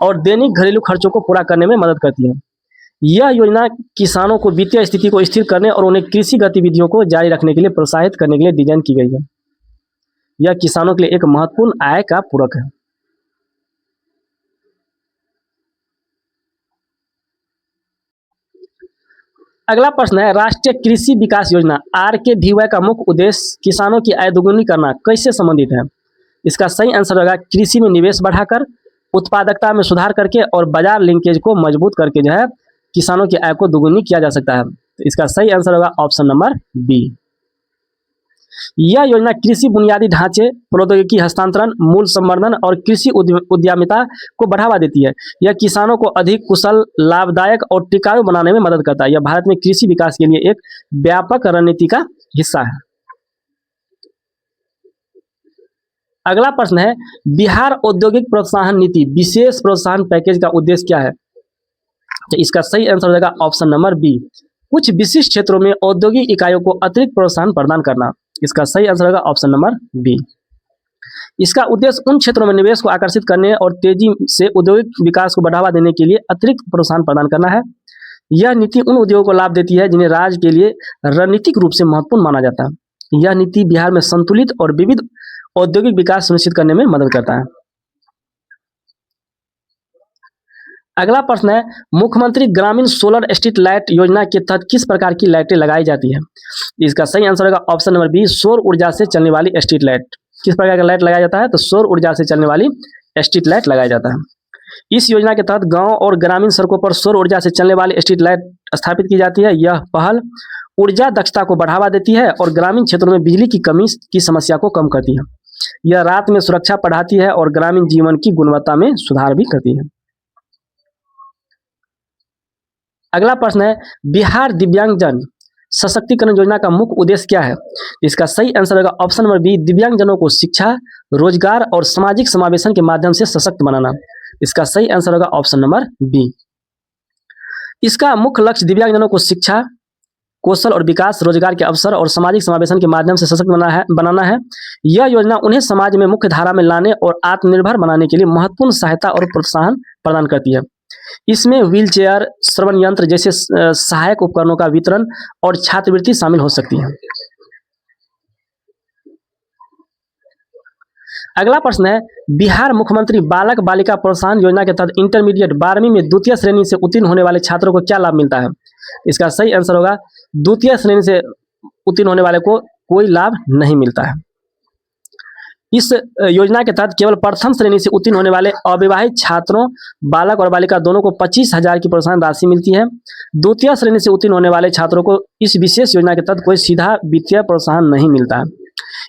Speaker 1: और दैनिक घरेलू खर्चों को पूरा करने में मदद करती है। यह योजना किसानों को वित्तीय स्थिति को स्थिर करने और उन्हें कृषि गतिविधियों को जारी रखने के लिए प्रोत्साहित करने के लिए डिजाइन की गई है। यह किसानों के लिए एक महत्वपूर्ण आय का पूरक है। अगला प्रश्न है राष्ट्रीय कृषि विकास योजना RKVY का मुख्य उद्देश्य किसानों की आय दोगुनी करना कैसे संबंधित है? इसका सही आंसर होगा कृषि में निवेश बढ़ाकर, उत्पादकता में सुधार करके और बाजार लिंकेज को मजबूत करके जो है किसानों की आय को दोगुनी किया जा सकता है। तो इसका सही आंसर होगा ऑप्शन नंबर बी। यह योजना कृषि बुनियादी ढांचे, प्रौद्योगिकी हस्तांतरण, मूल्य संवर्धन और कृषि उद्यमिता को बढ़ावा देती है। यह किसानों को अधिक कुशल, लाभदायक और टिकाऊ बनाने में मदद करता है। यह भारत में कृषि विकास के लिए एक व्यापक रणनीति का हिस्सा है। अगला प्रश्न है बिहार औद्योगिक प्रोत्साहन नीति विशेष प्रोत्साहन पैकेज का उद्देश्य क्या है? तो इसका सही आंसर हो जाएगा ऑप्शन नंबर बी, कुछ विशिष्ट क्षेत्रों में औद्योगिक इकाइयों को अतिरिक्त प्रोत्साहन प्रदान करना। इसका सही आंसर होगा ऑप्शन नंबर बी। इसका उद्देश्य उन क्षेत्रों में निवेश को आकर्षित करने और तेजी से औद्योगिक विकास को बढ़ावा देने के लिए अतिरिक्त प्रोत्साहन प्रदान करना है। यह नीति उन उद्योगों को लाभ देती है जिन्हें राज्य के लिए रणनीतिक रूप से महत्वपूर्ण माना जाता है। यह नीति बिहार में संतुलित और विविध औद्योगिक विकास सुनिश्चित करने में मदद करता है। अगला प्रश्न है मुख्यमंत्री ग्रामीण सोलर स्ट्रीट लाइट योजना के तहत किस प्रकार की लाइटें लगाई जाती है? इसका सही आंसर होगा ऑप्शन नंबर बी, सौर ऊर्जा से चलने वाली स्ट्रीट लाइट। किस प्रकार का लाइट लगाया जाता है? तो सौर ऊर्जा से चलने वाली स्ट्रीट लाइट लगाया जाता है। इस योजना के तहत गांव और ग्रामीण सड़कों पर सौर ऊर्जा से चलने वाली स्ट्रीट लाइट स्थापित की जाती है। यह पहल ऊर्जा दक्षता को बढ़ावा देती है और ग्रामीण क्षेत्रों में बिजली की कमी की समस्या को कम करती है। यह रात में सुरक्षा बढ़ाती है और ग्रामीण जीवन की गुणवत्ता में सुधार भी करती है। अगला प्रश्न है, बिहार दिव्यांगजन सशक्तिकरण योजना का मुख्य उद्देश्य क्या है? इसका सही आंसर होगा ऑप्शन नंबर बी, दिव्यांगजनों को शिक्षा, रोजगार और सामाजिक समावेशन के माध्यम से सशक्त बनाना। इसका सही आंसर होगा ऑप्शन नंबर बी। इसका मुख्य लक्ष्य दिव्यांगजनों को शिक्षा, कौशल और विकास, रोजगार के अवसर और सामाजिक समावेशन के माध्यम से सशक्त बनाना है। यह योजना उन्हें समाज में मुख्य धारा में लाने और आत्मनिर्भर बनाने के लिए महत्वपूर्ण सहायता और प्रोत्साहन प्रदान करती है। इसमें व्हीलचेयर, श्रवण यंत्र जैसे सहायक उपकरणों का वितरण और छात्रवृत्ति शामिल हो सकती है। अगला प्रश्न है, बिहार मुख्यमंत्री बालक बालिका प्रोत्साहन योजना के तहत इंटरमीडिएट 12वीं में द्वितीय श्रेणी से उत्तीर्ण होने वाले छात्रों को क्या लाभ मिलता है? इसका सही आंसर होगा द्वितीय श्रेणी से उत्तीर्ण होने वाले को कोई लाभ नहीं मिलता है। इस योजना के तहत केवल प्रथम श्रेणी से उत्तीर्ण होने वाले अविवाहित छात्रों, बालक और बालिका दोनों को 25,000 की प्रोत्साहन राशि मिलती है। द्वितीय श्रेणी से उत्तीर्ण होने वाले छात्रों को इस विशेष योजना के तहत कोई सीधा वित्तीय प्रोत्साहन नहीं मिलता है।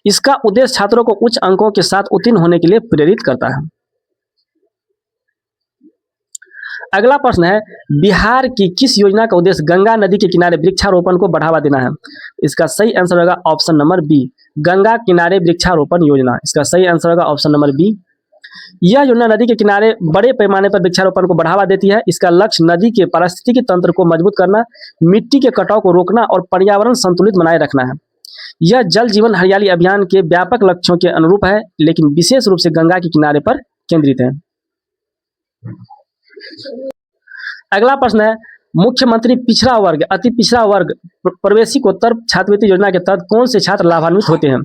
Speaker 1: इसका उद्देश्य छात्रों को उच्च अंकों के साथ उत्तीर्ण होने के लिए प्रेरित करता है। अगला प्रश्न है, बिहार की किस योजना का उद्देश्य गंगा नदी के किनारे वृक्षारोपण को बढ़ावा देना है? इसका सही आंसर होगा ऑप्शन नंबर बी, गंगा किनारे वृक्षारोपण योजना। इसका सही आंसर होगा ऑप्शन नंबर बी। यह योजना नदी के किनारे बड़े पैमाने पर वृक्षारोपण को बढ़ावा देती है। इसका लक्ष्य नदी के पारिस्थितिकी तंत्र को मजबूत करना, मिट्टी के कटाव को रोकना और पर्यावरण संतुलित बनाए रखना है। यह जल जीवन हरियाली अभियान के व्यापक लक्ष्यों के अनुरूप है, लेकिन विशेष रूप से गंगा के किनारे पर केंद्रित है। अगला प्रश्न है, मुख्यमंत्री पिछड़ा वर्ग अति पिछड़ा वर्ग प्रवेशिकोत्तर छात्रवृत्ति योजना के तहत कौन से छात्र लाभान्वित होते हैं?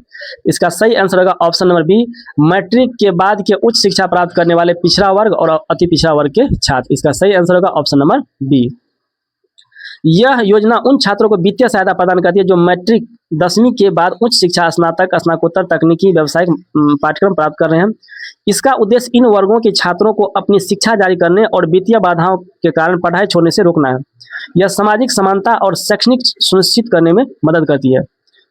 Speaker 1: इसका सही आंसर होगा ऑप्शन नंबर बी, मैट्रिक के बाद के उच्च शिक्षा प्राप्त करने वाले पिछड़ा वर्ग और अति पिछड़ा वर्ग के छात्र। इसका सही आंसर होगा ऑप्शन नंबर बी। यह योजना उन छात्रों को वित्तीय सहायता प्रदान करती है जो मैट्रिक 10वीं के बाद उच्च शिक्षा, स्नातक, स्नातकोत्तर, तकनीकी, व्यावसायिक पाठ्यक्रम प्राप्त कर रहे हैं। इसका उद्देश्य इन वर्गों के छात्रों को अपनी शिक्षा जारी करने और वित्तीय बाधाओं के कारण पढ़ाई छोड़ने से रोकना है। यह सामाजिक समानता और शैक्षणिक सुनिश्चित करने में मदद करती है।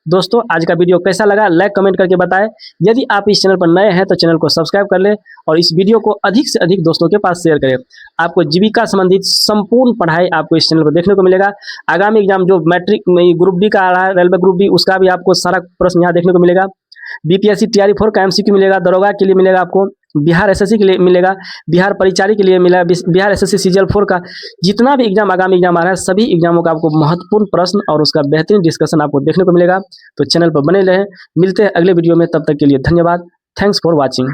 Speaker 1: दोस्तों, आज का वीडियो कैसा लगा लाइक कमेंट करके बताएं। यदि आप इस चैनल पर नए हैं तो चैनल को सब्सक्राइब कर लें और इस वीडियो को अधिक से अधिक दोस्तों के पास शेयर करें। आपको जीविका संबंधित संपूर्ण पढ़ाई आपको इस चैनल पर देखने को मिलेगा। आगामी एग्जाम जो मैट्रिक में ग्रुप डी का आ रहा है, रेलवे ग्रुप डी, उसका भी आपको सारा प्रश्न यहाँ देखने को मिलेगा। बीपीएससी तैयारी 4 का एमसीक्यू मिलेगा, दरोगा के लिए मिलेगा, आपको बिहार एसएससी के लिए मिलेगा, बिहार परिचारी के लिए मिला, बिहार एसएससी सीजीएल 4 का जितना भी एग्जाम आगामी एग्जाम आ रहा है, सभी एग्जामों का आपको महत्वपूर्ण प्रश्न और उसका बेहतरीन डिस्कशन आपको देखने को मिलेगा। तो चैनल पर बने रहें। मिलते हैं अगले वीडियो में, तब तक के लिए धन्यवाद। Thanks for watching.